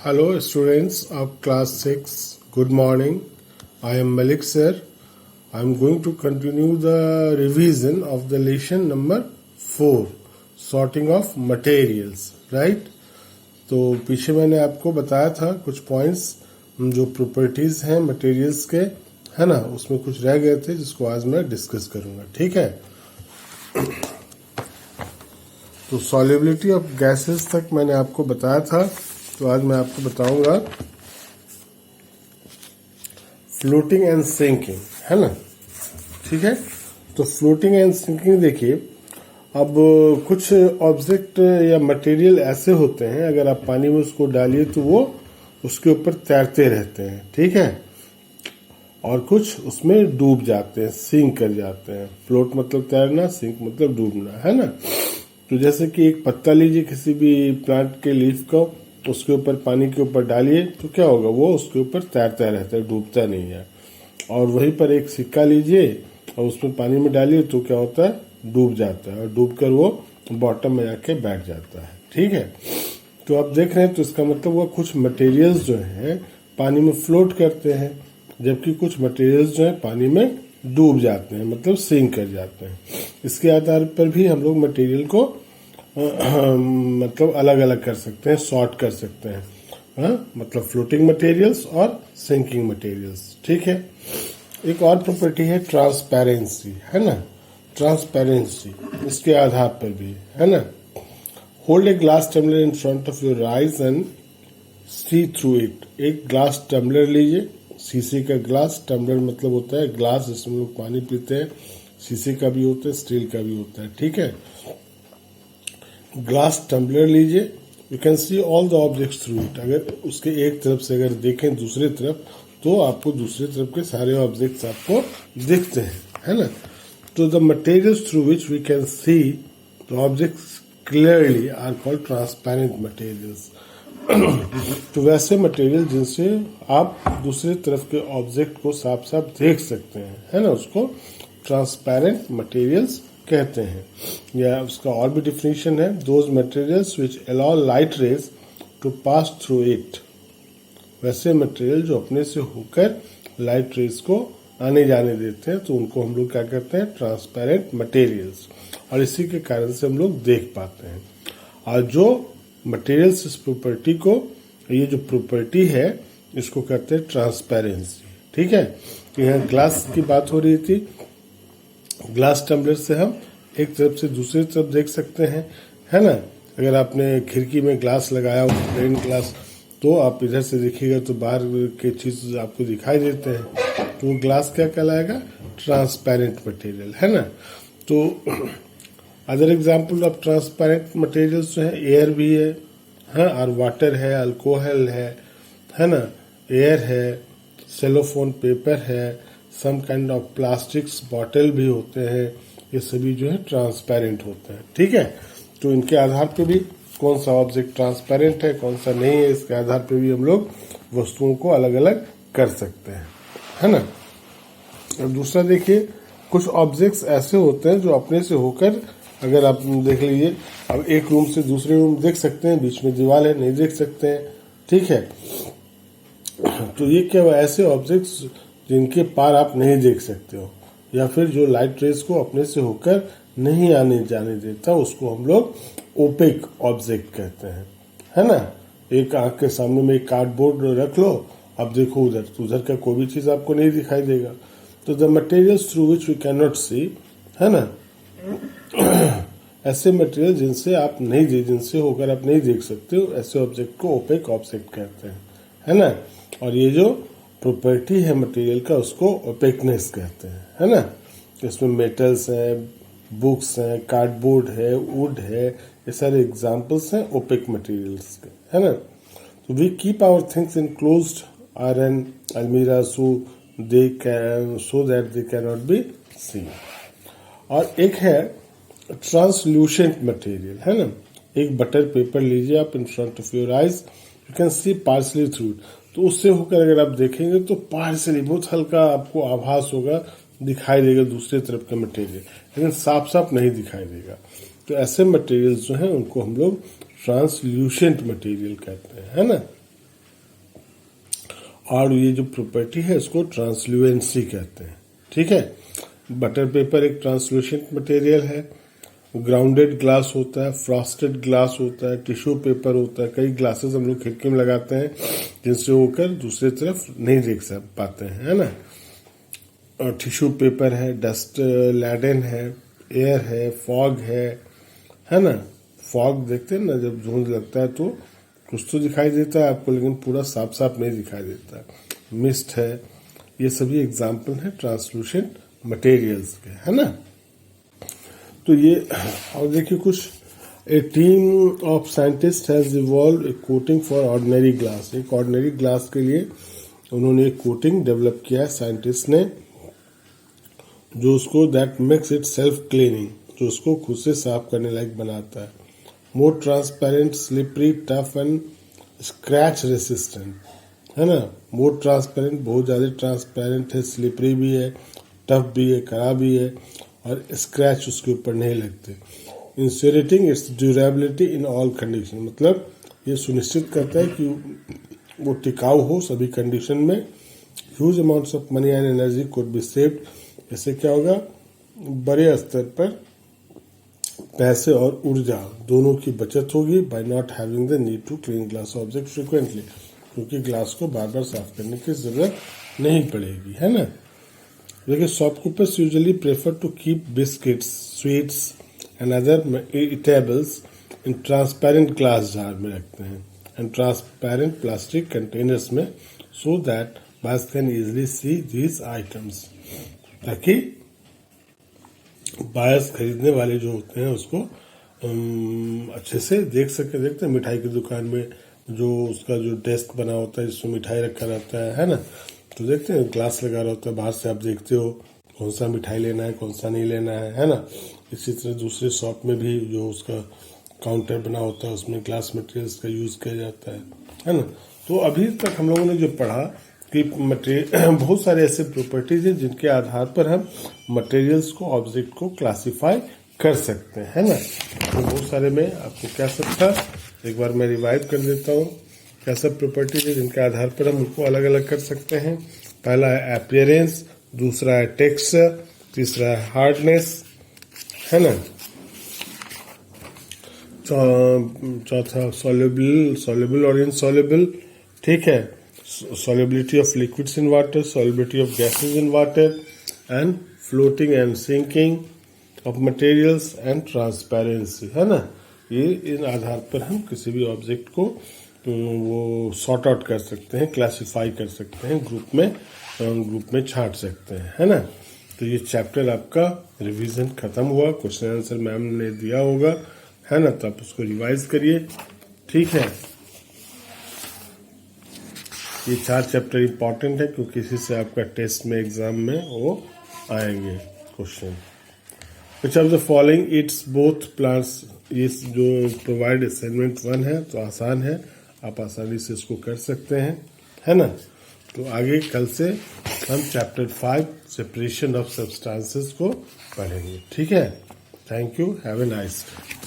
Hello, students of class 6. Good morning. I am Malik sir. I am going to continue the revision of the lesson number 4, sorting of materials. Right? तो पीछे मैंने आपको बताया था कुछ points जो properties हैं मटेरियल्स के, है ना, उसमें कुछ रह गए थे जिसको आज मैं डिस्कस करूंगा. ठीक है. तो सॉल्युबिलिटी ऑफ गैसेस तक मैंने आपको बताया था. तो आज मैं आपको बताऊंगा फ्लोटिंग एंड सिंकिंग, है ना. ठीक है. तो फ्लोटिंग एंड सिंकिंग देखिए, अब कुछ ऑब्जेक्ट या मटेरियल ऐसे होते हैं अगर आप पानी में उसको डालिए तो वो उसके ऊपर तैरते रहते हैं. ठीक है. और कुछ उसमें डूब जाते हैं, सिंक कर जाते हैं. फ्लोट मतलब तैरना, सिंक मतलब डूबना, है ना. तो जैसे कि एक पत्ता लीजिए किसी भी प्लांट के लीफ का, उसके ऊपर पानी के ऊपर डालिए तो क्या होगा, वो उसके ऊपर तैरता रहता है, डूबता नहीं है. और वहीं पर एक सिक्का लीजिए और उसमें पानी में डालिए तो क्या होता है, डूब जाता है, और डूबकर वो बॉटम में आके बैठ जाता है. ठीक है. तो आप देख रहे हैं, तो इसका मतलब वो कुछ मटेरियल्स जो हैं पानी में फ्लोट करते हैं, जबकि कुछ मटेरियल्स जो है पानी में डूब जाते हैं, मतलब सिंक कर जाते हैं. इसके आधार पर भी हम लोग मटेरियल को मतलब अलग अलग कर सकते हैं, सॉर्ट कर सकते हैं. मतलब फ्लोटिंग मटेरियल्स और सिंकिंग मटेरियल्स. ठीक है. एक और प्रॉपर्टी है ट्रांसपेरेंसी, है ना. ट्रांसपेरेंसी इसके आधार पर भी, है ना. Hold a glass tumbler in front of your eyes and see through it. एक ग्लास टम्बलर लीजिए, शीशे का ग्लास. टम्बलर मतलब होता है ग्लास जिसमें लोग पानी पीते हैं. शीशे का भी होता है, स्टील का भी होता है. ठीक है. ग्लास टम्बलर लीजिए, you can see all the objects through it. अगर उसके एक तरफ से अगर देखें दूसरी तरफ तो आपको दूसरी तरफ के सारे ऑब्जेक्ट्स आपको दिखते हैं, है ना. तो the materials through which we can see the objects clearly are called transparent materials. तो वैसे मटेरियल जिनसे आप दूसरी तरफ के ऑब्जेक्ट को साफ साफ देख सकते हैं, है ना, उसको ट्रांसपेरेंट मटेरियल्स कहते हैं. या उसका और भी डिफिनेशन है, those materials which allow light rays to pass through it. वैसे मटेरियल जो अपने से होकर लाइट रेज को आने जाने देते हैं तो उनको हम लोग क्या कहते हैं, ट्रांसपेरेंट मटेरियल्स. और इसी के कारण से हम लोग देख पाते हैं. और जो मटेरियल्स इस प्रॉपर्टी को, ये जो प्रॉपर्टी है इसको कहते हैं ट्रांसपेरेंसी. ठीक है. यहाँ ग्लास की बात हो रही थी. ग्लास टम्बलर से हम एक तरफ से दूसरी तरफ देख सकते हैं, है ना. अगर आपने खिड़की में ग्लास लगाया हो, प्लेन ग्लास, तो आप इधर से देखिएगा तो बाहर के चीज आपको दिखाई देते हैं. तो वो ग्लास क्या कहलाएगा, ट्रांसपेरेंट मटेरियल, है ना. तो other example of transparent materials जो है, एयर भी है, हाँ, और वाटर है, अल्कोहल है ना, एयर है, सेलोफोन पेपर है, some kind of plastics bottle भी होते हैं. ये सभी जो है ट्रांसपेरेंट होते हैं. ठीक है. तो इनके आधार पे भी कौन सा ऑब्जेक्ट ट्रांसपेरेंट है, कौन सा नहीं है, इसके आधार पे भी हम लोग वस्तुओं को अलग अलग कर सकते हैं, है ना. और दूसरा देखिए, कुछ ऑब्जेक्ट्स ऐसे होते हैं जो अपने से होकर, अगर आप देख लीजिए, अब एक रूम से दूसरे रूम देख सकते हैं, बीच में दीवार है, नहीं देख सकते हैं. ठीक है. तो ये क्या ऐसे ऑब्जेक्ट्स जिनके पार आप नहीं देख सकते हो, या फिर जो लाइट रेज को अपने से होकर नहीं आने जाने देता, उसको हम लोग ओपेक ऑब्जेक्ट कहते हैं, है ना. एक आंख के सामने में एक कार्डबोर्ड रख लो, अब देखो उधर, तो उधर का कोई भी चीज आपको नहीं दिखाई देगा. तो the materials through which we can not see, है ना, ऐसे मटेरियल जिनसे आप नहीं जिनसे होकर आप नहीं देख सकते हो, ऐसे ऑब्जेक्ट को ओपेक ऑब्जेक्ट कहते हैं, है ना. और ये जो प्रॉपर्टी है मटेरियल का, उसको ओपेकनेस कहते हैं, है ना. इसमें मेटल्स हैं, बुक्स हैं, कार्डबोर्ड है, वुड है, ये सारे एग्जांपल्स हैं ओपेक मटेरियल्स के, है ना. तो we keep our things in closed or an almirah so that they can not be seen. और एक है ट्रांसल्यूसेंट मटेरियल, है ना. एक बटर पेपर लीजिए आप in front of your eyes, you can see partially through it. तो उससे होकर अगर आप देखेंगे तो पार्सली बहुत हल्का आपको आभास होगा, दिखाई देगा दूसरी तरफ का मटेरियल, लेकिन साफ साफ नहीं दिखाई देगा. तो ऐसे मटेरियल्स जो हैं उनको हम लोग ट्रांसल्यूसेंट मटेरियल कहते हैं, है ना. और ये जो प्रॉपर्टी है इसको ट्रांसल्यूएंसी कहते हैं। ठीक है, बटर पेपर एक ट्रांसल्यूसेंट मटेरियल है, ग्राउंडेड ग्लास होता है, फ्रॉस्टेड ग्लास होता है, टिश्यू पेपर होता है। कई ग्लासेस हम लोग खिड़की में लगाते हैं जिनसे होकर दूसरी तरफ नहीं देख पाते हैं, है ना। और टिश्यू पेपर है, डस्ट लैडन है, एयर है, फॉग है ना। फॉग देखते हैं ना, जब धुंध लगता है तो कुछ तो दिखाई देता है आपको, लेकिन पूरा साफ साफ नहीं दिखाई देता। मिस्ट है, ये सभी एग्जाम्पल है ट्रांसलूसेंट मटेरियल्स के, है ना। तो ये और देखिए कुछ, a team of scientist has evolve a coating for ordinary glass. एक ऑर्डिनरी ग्लास के लिए उन्होंने एक कोटिंग डेवलप किया है साइंटिस्ट ने, जो उसको that makes it self cleaning, जो उसको खुद से साफ करने लायक बनाता है। More transparent, slippery, tough and scratch resistant, है ना। मोर ट्रांसपेरेंट, बहुत ज्यादा ट्रांसपेरेंट है, स्लिपरी भी है, टफ भी है, कड़ा भी है, और स्क्रैच उसके ऊपर नहीं लगते। Ensuring its durability in all condition, मतलब ये सुनिश्चित करता है कि वो टिकाऊ हो सभी कंडीशन में। Huge amounts of money and energy could be saved, इससे क्या होगा, बड़े स्तर पर पैसे और ऊर्जा दोनों की बचत होगी। By not having the need to clean glass object frequently, क्योंकि ग्लास को बार बार साफ करने की जरूरत नहीं पड़ेगी, है ना। देखिए shopkeepers usually prefer to keep biscuits, sweets and other eatables in transparent glass jar में रखते हैं एंड ट्रांसपेरेंट प्लास्टिक कंटेनर्स में, so that buyers can easily see these items, ताकि बायर्स खरीदने वाले जो होते हैं उसको अच्छे से देख सके। देखते हैं मिठाई की दुकान में जो उसका जो डेस्क बना होता है जिसमें मिठाई रखा रहता है ना, तो देखते हैं ग्लास लगा रहा होता है, बाहर से आप देखते हो कौन सा मिठाई लेना है, कौन सा नहीं लेना है ना। इसी तरह दूसरे शॉप में भी जो उसका काउंटर बना होता है उसमें ग्लास मटेरियल्स का यूज किया जाता है ना। तो अभी तक हम लोगों ने जो पढ़ा कि बहुत सारे ऐसे प्रॉपर्टीज हैं जिनके आधार पर हम मटेरियल्स को, ऑब्जेक्ट को क्लासिफाई कर सकते हैं, है ना। तो बहुत सारे में आपको क्या सब था, एक बार मैं रिवाइज कर देता हूँ क्या सब प्रॉपर्टीज है जिनके आधार पर हम उनको अलग अलग कर सकते हैं। पहला है अपीयरेंस, दूसरा है टेक्सचर, तीसरा है हार्डनेस, है ना। चौथा सॉल्युबल और इनसॉल्युबल, ठीक है। Solubility of liquids in water, solubility of gases in water, and floating and sinking of materials and transparency, है ना। ये इन आधार पर हम किसी भी ऑब्जेक्ट को वो सॉर्ट आउट कर सकते हैं, क्लासिफाई कर सकते हैं, ग्रुप में छांट सकते हैं, है ना। तो ये चैप्टर आपका रिवीजन खत्म हुआ, क्वेश्चन आंसर मैम ने दिया होगा, है ना। तो आप उसको रिवाइज करिए, ठीक है। ये 4 चैप्टर इंपॉर्टेंट है क्योंकि इसी से आपका टेस्ट में, एग्जाम में वो आएंगे question. Which of the following it's both plants, ये जो प्रोवाइड असाइनमेंट 1 है तो आसान है, आप आसानी से इसको कर सकते हैं, है ना। तो आगे कल से हम चैप्टर 5 सेपरेशन ऑफ सब्सटेंसेस को पढ़ेंगे, ठीक है। Thank you, have a nice day.